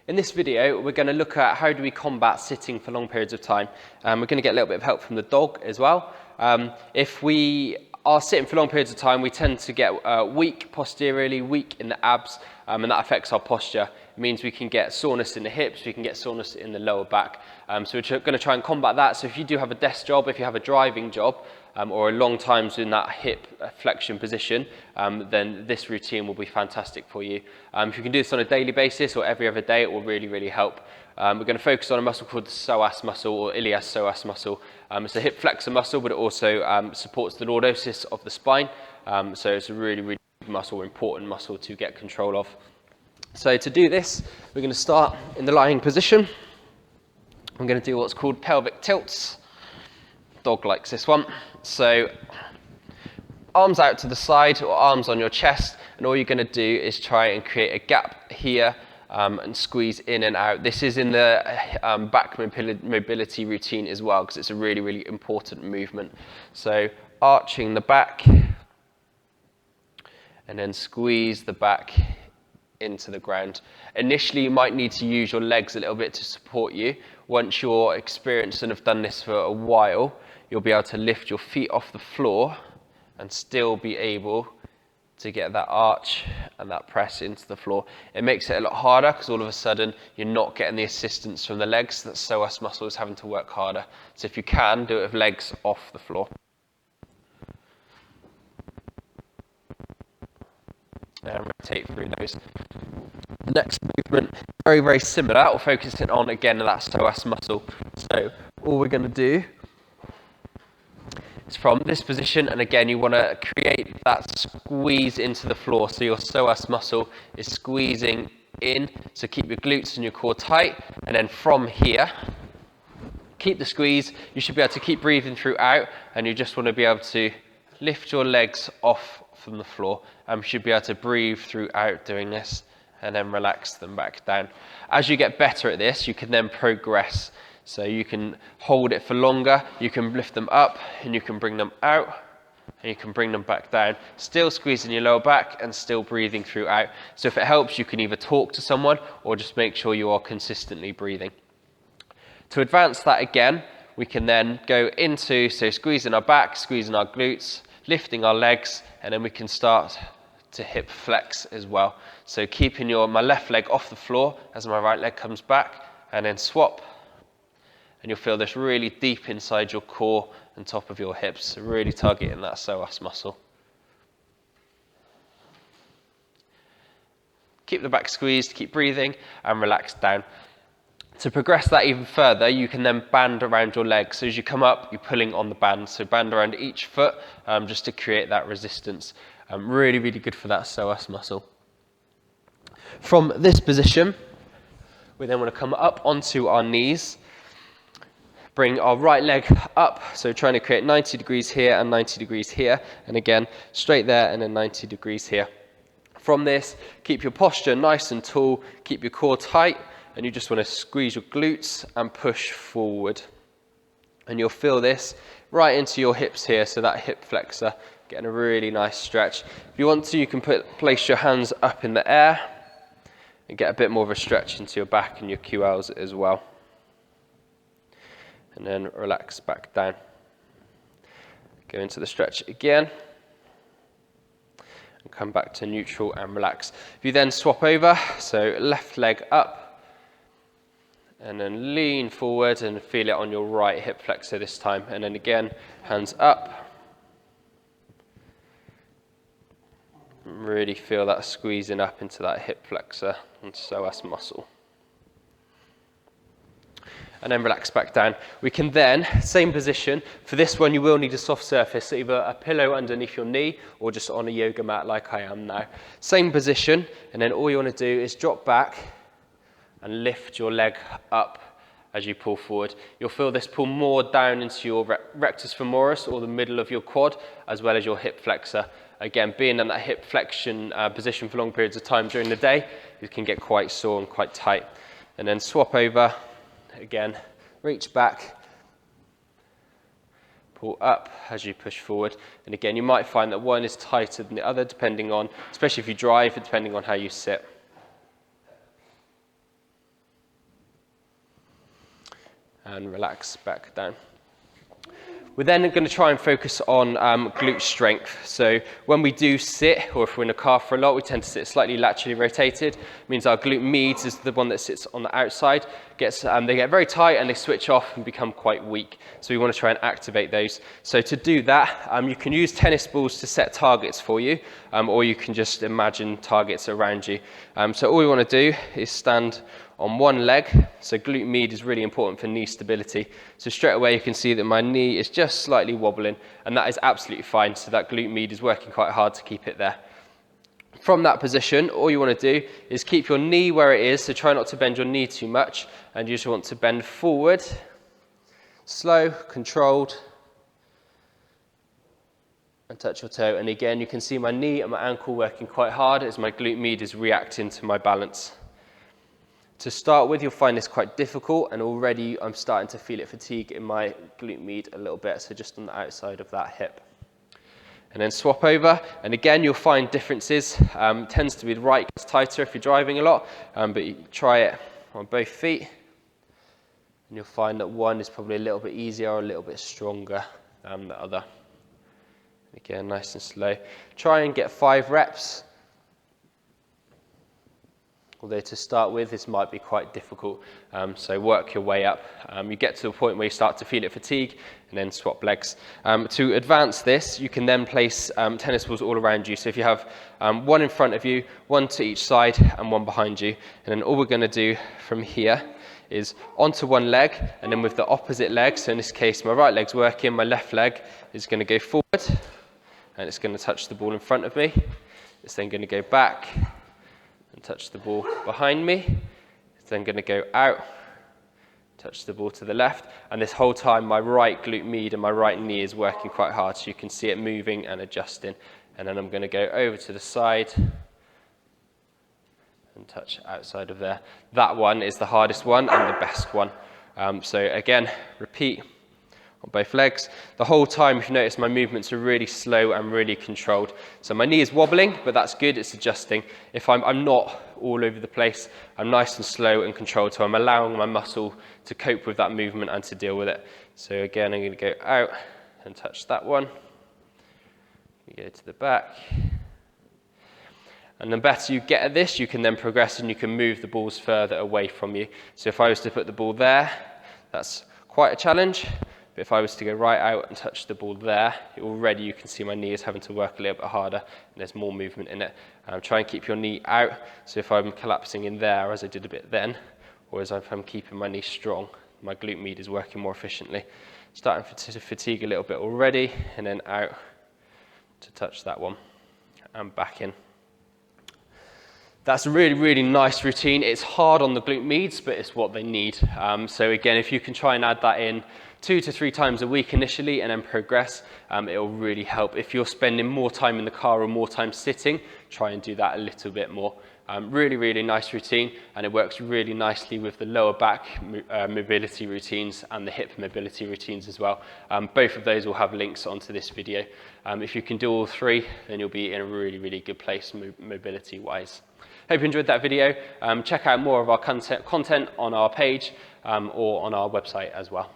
In this video, we're going to look at how do we combat sitting for long periods of time. We're going to get a little bit of help from the dog as well. If we are sitting for long periods of time, we tend to get weak posteriorly, weak in the abs, and that affects our posture. It means we can get soreness in the hips, we can get soreness in the lower back. So we're going to try and combat that. So if you do have a desk job, if you have a driving job, or a long time in that hip flexion position, then this routine will be fantastic for you. If you can do this on a daily basis or every other day, it will really, really help. We're going to focus on a muscle called the psoas muscle or iliac psoas muscle. It's a hip flexor muscle, but it also supports the lordosis of the spine. So it's a really, really good muscle, important muscle to get control of. So to do this, we're going to start in the lying position. I'm going to do what's called pelvic tilts. Dog likes this one. So arms out to the side or arms on your chest, and all you're going to do is try and create a gap here and squeeze in and out. This is in the back mobility routine as well, because it's a really, really important movement. So arching the back and then squeeze the back into the ground. Initially, you might need to use your legs a little bit to support you. Once you're experienced and have done this for a while, you'll be able to lift your feet off the floor and still be able to get that arch and that press into the floor. It makes it a lot harder because all of a sudden you're not getting the assistance from the legs. That psoas muscle is having to work harder. So if you can, do it with legs off the floor. And rotate through those. The next movement, very, very similar. We're focusing on, again, that psoas muscle. So all we're going to do is from this position, and again, you want to create that squeeze into the floor. So your psoas muscle is squeezing in, so keep your glutes and your core tight. And then from here, keep the squeeze. You should be able to keep breathing throughout, and you just want to be able to lift your legs off from the floor. You should be able to breathe throughout doing this, and then relax them back down. As you get better at this, you can then progress. So you can hold it for longer, you can lift them up, and you can bring them out, and you can bring them back down. Still squeezing your lower back and still breathing throughout. So if it helps, you can either talk to someone or just make sure you are consistently breathing. To advance that again, we can then go into, so squeezing our back, squeezing our glutes, lifting our legs, and then we can start to hip flex as well. So keeping my left leg off the floor as my right leg comes back, and then swap. And you'll feel this really deep inside your core and top of your hips, so really targeting that psoas muscle. Keep the back squeezed, keep breathing, and relax down. To progress that even further, you can then band around your legs. So as you come up, you're pulling on the band. So band around each foot just to create that resistance. Really, really good for that psoas muscle. From this position, we then want to come up onto our knees. Bring our right leg up, so trying to create 90 degrees here and 90 degrees here. And again, straight there and then 90 degrees here. From this, keep your posture nice and tall, keep your core tight, and you just want to squeeze your glutes and push forward. And you'll feel this right into your hips here, so that hip flexor, getting a really nice stretch. If you want to, you can place your hands up in the air and get a bit more of a stretch into your back and your QLs as well. And then relax back down. Go into the stretch again. And come back to neutral and relax. If you then swap over, so left leg up, and then lean forward and feel it on your right hip flexor this time. And then again, hands up. Really feel that squeezing up into that hip flexor and psoas muscle. And then relax back down. We can then, same position, for this one you will need a soft surface, so either a pillow underneath your knee or just on a yoga mat like I am now. Same position, and then all you want to do is drop back and lift your leg up as you pull forward. You'll feel this pull more down into your rectus femoris or the middle of your quad, as well as your hip flexor. Again, being in that hip flexion position for long periods of time during the day, it can get quite sore and quite tight. And then swap over. Again, reach back, pull up as you push forward. And again, you might find that one is tighter than the other, depending on, especially if you drive, depending on how you sit. and relax back down. We're then going to try and focus on glute strength. So when we do sit, or if we're in a car for a lot, we tend to sit slightly laterally rotated. It means our glute medius is the one that sits on the outside. They get very tight and they switch off and become quite weak. So we want to try and activate those. So to do that, you can use tennis balls to set targets for you, or you can just imagine targets around you. So all we want to do is stand on one leg. So glute med is really important for knee stability. So straight away you can see that my knee is just slightly wobbling, and that is absolutely fine. So that glute med is working quite hard to keep it there. From that position, all you want to do is keep your knee where it is. So try not to bend your knee too much, and you just want to bend forward, slow, controlled, and touch your toe. And again, you can see my knee and my ankle working quite hard as my glute med is reacting to my balance. To start with, you'll find this quite difficult, and already I'm starting to feel it fatigue in my glute med a little bit, so just on the outside of that hip. And then swap over, and again you'll find differences. Tends to be the right gets tighter if you're driving a lot, but you try it on both feet, and you'll find that one is probably a little bit easier or a little bit stronger than the other. Again, nice and slow. Try and get 5 reps. Although to start with, this might be quite difficult, so work your way up. You get to a point where you start to feel it fatigue, and then swap legs. To advance this, you can then place tennis balls all around you. So if you have one in front of you, one to each side, and one behind you, and then all we're going to do from here is onto one leg, and then with the opposite leg, so in this case my right leg's working, my left leg is going to go forward, and it's going to touch the ball in front of me. It's then going to go back and touch the ball behind me. It's then going to go out, touch the ball to the left, and this whole time my right glute med and my right knee is working quite hard, so you can see it moving and adjusting. And then I'm going to go over to the side and touch outside of there. That one is the hardest one and the best one. So again, repeat on both legs. The whole time, if you notice, my movements are really slow and really controlled. So my knee is wobbling, but that's good, it's adjusting. If I'm not all over the place, I'm nice and slow and controlled, so I'm allowing my muscle to cope with that movement and to deal with it. So again, I'm going to go out and touch that one. We go to the back. And the better you get at this, you can then progress and you can move the balls further away from you. So if I was to put the ball there, that's quite a challenge. But if I was to go right out and touch the ball there, already you can see my knee is having to work a little bit harder, and there's more movement in it. Try and keep your knee out. So if I'm collapsing in there, as I did a bit then, or as if I'm keeping my knee strong, my glute med is working more efficiently. Starting to fatigue a little bit already, and then out to touch that one, and back in. That's a really, really nice routine. It's hard on the glute meds, but it's what they need. So again, if you can try and add that in 2 to 3 times a week initially and then progress, it'll really help. If you're spending more time in the car or more time sitting, try and do that a little bit more. Really, really nice routine, and it works really nicely with the lower back mobility routines and the hip mobility routines as well. Both of those will have links onto this video. If you can do all 3, then you'll be in a really, really good place mobility-wise. Hope you enjoyed that video. Check out more of our content on our page or on our website as well.